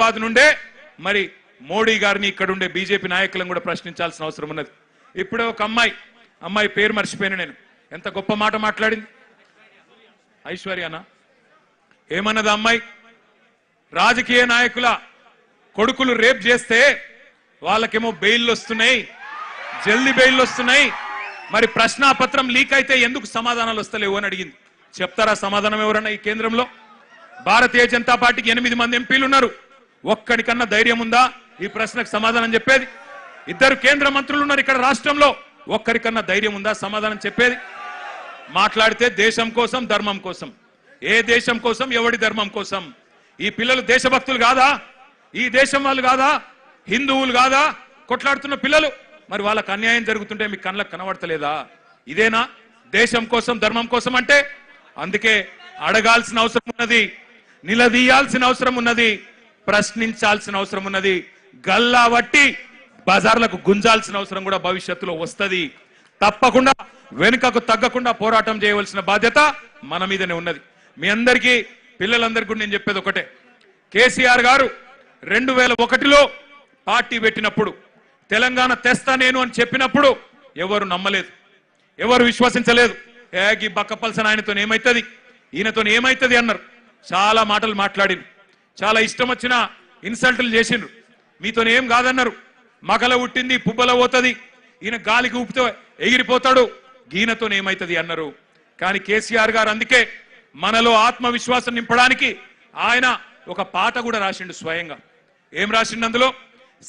హైదరాబాద్ నుండే మరి మోడీ గారిని ఇక్కడ ఉండే బీజేపీ నాయకులను కూడా ప్రశ్నించాల్సిన అవసరం ఉన్నది. ఇప్పుడే ఒక అమ్మాయి పేరు మర్చిపోయాను నేను, ఎంత గొప్ప మాట మాట్లాడింది. ఐశ్వర్యనా ఏమన్నది అమ్మాయి? రాజకీయ నాయకుల కొడుకులు రేప్ చేస్తే వాళ్ళకేమో బెయిల్ వస్తున్నాయి, జల్దీ బెయిల్ వస్తున్నాయి, మరి ప్రశ్నాపత్రం లీక్ అయితే ఎందుకు సమాధానాలు వస్తలేవు అని అడిగింది. చెప్తారా సమాధానం ఎవరన్నా? ఈ కేంద్రంలో భారతీయ జనతా పార్టీకి 8 మంది ఎంపీలు ఉన్నారు. ఒక్కడికన్నా ధైర్యం ఉందా ఈ ప్రశ్నకు సమాధానం చెప్పేది? 2 కేంద్ర మంత్రులు ఉన్నారు ఇక్కడ రాష్ట్రంలో, ఒక్కరికన్నా ధైర్యం ఉందా సమాధానం చెప్పేది? మాట్లాడితే దేశం కోసం ధర్మం కోసం, ఏ దేశం కోసం ఎవడి ధర్మం కోసం? ఈ పిల్లలు దేశభక్తులు కాదా? ఈ దేశం వాళ్ళు కాదా? హిందువులు కాదా కొట్లాడుతున్న పిల్లలు? మరి వాళ్ళకు అన్యాయం జరుగుతుంటే మీ కళ్ళకు కనబడతలేదా? ఇదేనా దేశం కోసం ధర్మం కోసం అంటే? అందుకే అడగాల్సిన అవసరం ఉన్నది, నిలదీయాల్సిన అవసరం ఉన్నది, ప్రశ్నించాల్సిన అవసరం ఉన్నది, గల్లా వట్టి బజార్లకు గుంజాల్సిన అవసరం కూడా భవిష్యత్తులో వస్తుంది. తప్పకుండా వెనుకకు తగ్గకుండా పోరాటం చేయవలసిన బాధ్యత మన మీదనే ఉన్నది. మీ అందరికీ పిల్లలందరికీ నేను చెప్పేది ఒకటే, కేసీఆర్ గారు 2001లో పార్టీ పెట్టినప్పుడు తెలంగాణ తెస్తా నేను అని చెప్పినప్పుడు ఎవరు నమ్మలేదు, ఎవరు విశ్వసించలేదు. ఈ బక్కపల్సన్ ఆయనతో ఏమైతుంది, ఈయనతో ఏమైతుంది అన్నారు. చాలా మాటలు మాట్లాడిను, చాలా ఇష్టం వచ్చిన ఇన్సల్టులు చేసిండ్రు. మీతో ఏం కాదన్నారు, మగల ఉట్టింది పుబ్బల పోతుంది, ఈయన గాలికి ఊపితే ఎగిరిపోతాడు, ఈయనతో ఏమైతుంది అన్నారు. కానీ కేసీఆర్ గారు అందుకే మనలో ఆత్మవిశ్వాసం నింపడానికి ఆయన ఒక పాట కూడా రాసిండు స్వయంగా. ఏం రాసిండు అందులో?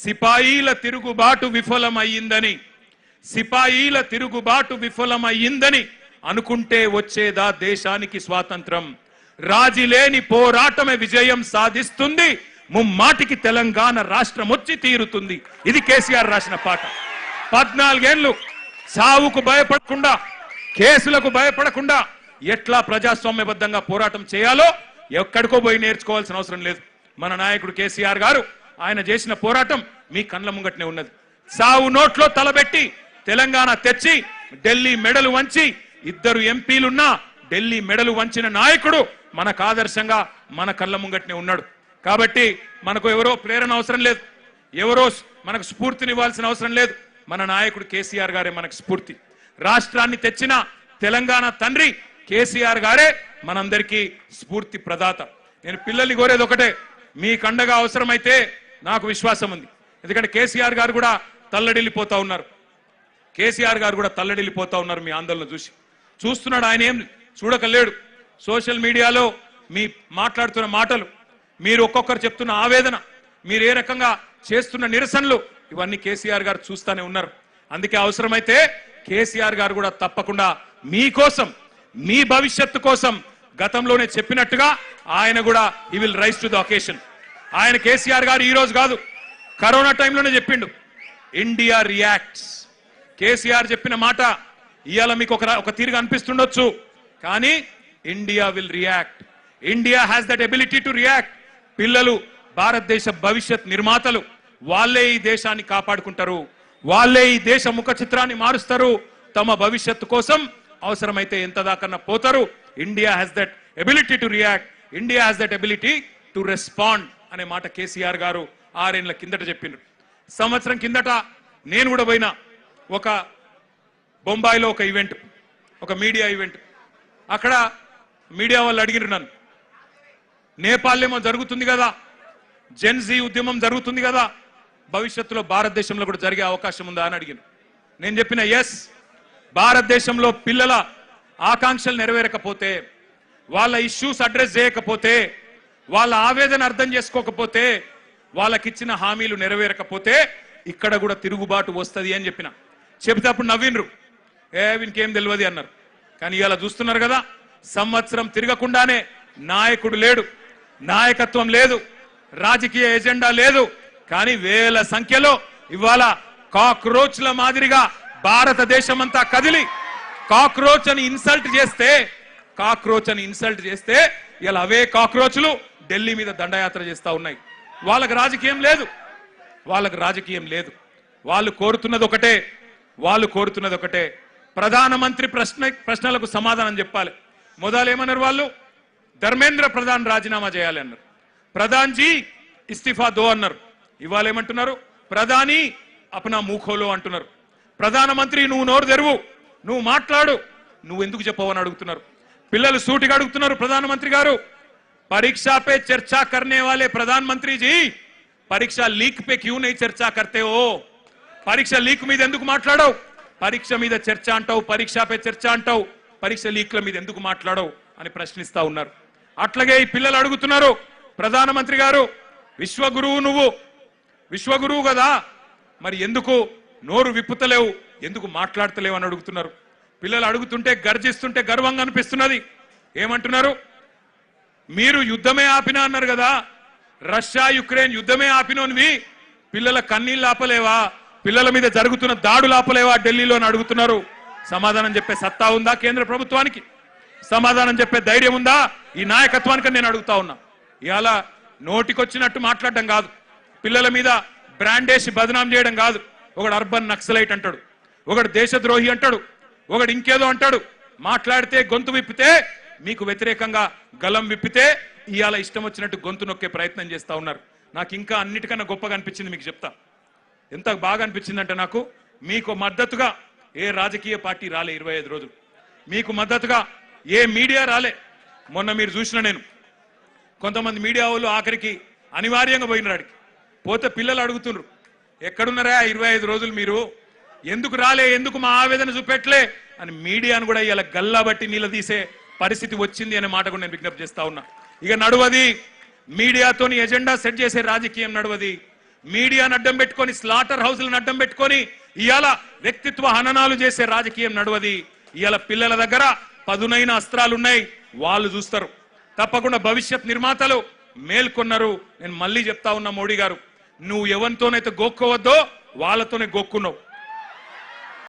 సిపాయిల తిరుగుబాటు విఫలమయ్యిందని, సిపాయిల తిరుగుబాటు విఫలమయ్యిందని అనుకుంటే వచ్చేదా దేశానికి స్వాతంత్రం, రాజీలేని పోరాటమే విజయం సాధిస్తుంది, ముమ్మాటికి తెలంగాణ రాష్ట్రం వచ్చి తీరుతుంది. ఇది కేసీఆర్ రాసిన పాట. 14 ఏళ్లు సావుకు భయపడకుండా, కేసులకు భయపడకుండా ఎట్లా ప్రజాస్వామ్యబద్ధంగా పోరాటం చేయాలో ఎక్కడికో పోయి నేర్చుకోవాల్సిన అవసరం లేదు. మన నాయకుడు కేసీఆర్ గారు ఆయన చేసిన పోరాటం మీ కళ్ళ ముంగట్నే ఉన్నది. సావు నోట్లో తలబెట్టి తెలంగాణ తెచ్చి ఢిల్లీ మెడలు వంచి 2 ఎంపీలున్నా ఢిల్లీ మెడలు వంచిన నాయకుడు మనకు ఆదర్శంగా మన కళ్ళ ముంగట్నే ఉన్నాడు. కాబట్టి మనకు ఎవరో ప్రేరణ అవసరం లేదు, ఎవరో మనకు స్ఫూర్తినివ్వాల్సిన అవసరం లేదు. మన నాయకుడు కేసీఆర్ గారే మనకు స్ఫూర్తి. రాష్ట్రాన్ని తెచ్చిన తెలంగాణ తండ్రి కేసీఆర్ గారే మనందరికీ స్ఫూర్తి ప్రదాత. నేను పిల్లల్ని కోరేది ఒకటే, మీ కండగా అవసరమైతే నాకు విశ్వాసం ఉంది. ఎందుకంటే కేసీఆర్ గారు కూడా తల్లడిల్లిపోతా ఉన్నారు, కేసీఆర్ గారు కూడా తల్లడిల్లిపోతా ఉన్నారు మీ ఆందోళన చూస్తున్నాడు. ఆయన ఏం చూడకలేడు. సోషల్ మీడియాలో మీ మాట్లాడుతున్న మాటలు, మీరు ఒక్కొక్కరు చెప్తున్న ఆవేదన, మీరు ఏ రకంగా చేస్తున్న నిరసనలు, ఇవన్నీ కేసీఆర్ గారు చూస్తూనే ఉన్నారు. అందుకే అవసరమైతే కేసీఆర్ గారు కూడా తప్పకుండా మీకోసం, మీ భవిష్యత్తు కోసం గతంలోనే చెప్పినట్టుగా ఆయన కూడా he will rise to the occasion. ఆయన కేసీఆర్ గారు ఈ రోజు కాదు, కరోనా టైంలోనే చెప్పిండు, ఇండియా రియాక్ట్స్. కేసీఆర్ చెప్పిన మాట ఇవాళ మీకు ఒక తీరుగా అనిపిస్తుండొచ్చు, కానీ India will react. India has that ability to react. పిల్లలు భారతదేశ భవిష్యత్ నిర్మాతలు, వాళ్ళే ఈ దేశాన్ని కాపాడుకుంటారు, వాళ్ళే ఈ దేశ ముఖ చిత్రాన్ని మారుస్తారు. తమ భవిష్యత్తు కోసం అవసరమైతే ఎంత దాకన్నా పోతారు. India has that ability to react, India has that ability to respond అనే మాట కేసీఆర్ గారు 6 ఏళ్ల కిందట చెప్పిండ్రు. సంవత్సరం కిందట నేను కూడా పోయినా ఒక బొంబాయిలో ఒక ఈవెంట్, ఒక మీడియా ఈవెంట్. అక్కడ మీడియా వాళ్ళు అడిగిరు నన్ను, నేపాల్ ఏమో జరుగుతుంది కదా, జెన్జీ ఉద్యమం జరుగుతుంది కదా, భవిష్యత్తులో భారతదేశంలో కూడా జరిగే అవకాశం ఉందా అని అడిగిన. నేను చెప్పిన ఎస్, భారతదేశంలో పిల్లల ఆకాంక్షలు నెరవేరకపోతే, వాళ్ళ ఇష్యూస్ అడ్రస్ చేయకపోతే, వాళ్ళ ఆవేదన అర్థం చేసుకోకపోతే, వాళ్ళకిచ్చిన హామీలు నెరవేరకపోతే ఇక్కడ కూడా తిరుగుబాటు వస్తుంది అని చెప్పిన. చెబితే అప్పుడు నవ్విండ్రు, వీనికేం తెలియదు అన్నారు. కానీ ఇవాళ చూస్తున్నారు కదా, సంవత్సరం తిరగకుండానే నాయకుడు లేడు, నాయకత్వం లేదు, రాజకీయ ఎజెండా లేదు, కానీ వేల సంఖ్యలో ఇవాళ కాక్రోచ్ల మాదిరిగా భారతదేశం అంతా కదిలి కాక్రోచ్ అని ఇన్సల్ట్ చేస్తే ఇలా అవే కాక్రోచ్లు ఢిల్లీ మీద దండయాత్ర చేస్తా ఉన్నాయి. వాళ్ళకి రాజకీయం లేదు, వాళ్ళు కోరుతున్నది ఒకటే, ప్రధానమంత్రి ప్రశ్నలకు సమాధానం చెప్పాలి. మొదలు ఏమన్నారు వాళ్ళు? ధర్మేంద్ర ప్రధాన్ రాజీనామా చేయాలి అన్నారు. ప్రధాన్ జీ ఇస్తిఫా దో అన్నారు. ఇవాళ ఏమంటున్నారు? ప్రధాని అప్నా మూఖోలో అంటున్నారు. ప్రధానమంత్రి నువ్వు నోరు తెరువు, నువ్వు మాట్లాడు, నువ్వు ఎందుకు చెప్పవని అడుగుతున్నారు. పిల్లలు సూటిగా అడుగుతున్నారు. ప్రధానమంత్రి గారు, परीक्षा पे चर्चा करने वाले प्रधानमंत्री जी परीक्षा लीक पे क्यों नहीं चर्चा करते हो? परीक्षा लीक మీద ఎందుకు మాట్లాడవు? పరీక్ష మీద చర్చ అంటావు, పరీక్ష పై చర్చ అంటావు, పరీక్ష లీక్ల మీద ఎందుకు మాట్లాడవు అని ప్రశ్నిస్తా ఉన్నారు. అట్లాగే ఈ పిల్లలు అడుగుతున్నారు, ప్రధానమంత్రి గారు విశ్వగురువు, నువ్వు విశ్వగురువు కదా, మరి ఎందుకు నోరు విప్పుతలేవు, ఎందుకు మాట్లాడతలేవు అని అడుగుతున్నారు. పిల్లలు అడుగుతుంటే గర్జిస్తుంటే గర్వంగా అనిపిస్తున్నది. ఏమంటున్నారు? మీరు యుద్ధమే ఆపినా అన్నారు కదా, రష్యా యుక్రెయిన్ యుద్ధమే ఆపినోనివి పిల్లల కన్నీళ్ళు ఆపలేవా, పిల్లల మీద జరుగుతున్న దాడులు ఆపలేవా ఢిల్లీలో అని అడుగుతున్నారు. సమాధానం చెప్పే సత్తా ఉందా కేంద్ర ప్రభుత్వానికి? సమాధానం చెప్పే ధైర్యం ఉందా ఈ నాయకత్వానికి నేను అడుగుతా ఉన్నా. ఇవాళ నోటికొచ్చినట్టు మాట్లాడడం కాదు, పిల్లల మీద బ్రాండేసి బదనాం చేయడం కాదు. ఒకడు అర్బన్ నక్సలైట్ అంటాడు, ఒకడు దేశద్రోహి అంటాడు, ఒకడు ఇంకేదో అంటాడు. మాట్లాడితే గొంతు విప్పితే, మీకు వ్యతిరేకంగా గలం విప్పితే ఇవాళ ఇష్టం వచ్చినట్టు గొంతు నొక్కే ప్రయత్నం చేస్తా ఉన్నారు. నాకు ఇంకా అన్నిటికన్నా గొప్పగా అనిపించింది, మీకు చెప్తా. ఎంత బాగా అనిపించిందంటే, నాకు మీకు మద్దతుగా ఏ రాజకీయ పార్టీ రాలే 25 రోజులు, మీకు మద్దతుగా ఏ మీడియా రాలే. మొన్న మీరు చూసిన నేను కొంతమంది మీడియా వాళ్ళు ఆఖరికి అనివార్యంగా పోయినాడికి పోతే పిల్లలు అడుగుతున్నారు, ఎక్కడున్నారా 25 రోజులు మీరు, ఎందుకు రాలే, ఎందుకు మా ఆవేదన చూపెట్లే అని మీడియాను కూడా ఇలా గల్లా బట్టి నిలదీసే పరిస్థితి వచ్చింది అనే మాట కూడా నేను విజ్ఞప్తి చేస్తా ఉన్నా. ఇక నడువది మీడియాతోని ఎజెండా సెట్ చేసే రాజకీయం నడువది. మీడియాను అడ్డం పెట్టుకొని, స్లాటర్ హౌస్లను అడ్డం పెట్టుకొని ఇవాళ వ్యక్తిత్వ హననాలు చేసే రాజకీయం నడువది. ఇవాళ పిల్లల దగ్గర పదునైన అస్త్రాలు ఉన్నాయి, వాళ్ళు చూస్తారు. తప్పకుండా భవిష్యత్ నిర్మాతలు మేల్కొన్నారు. నేను మళ్ళీ చెప్తా ఉన్నా, మోడీ గారు, నువ్వు ఎవరితోనైతే గోక్కోవద్దో వాళ్ళతోనే గోక్కున్నావు.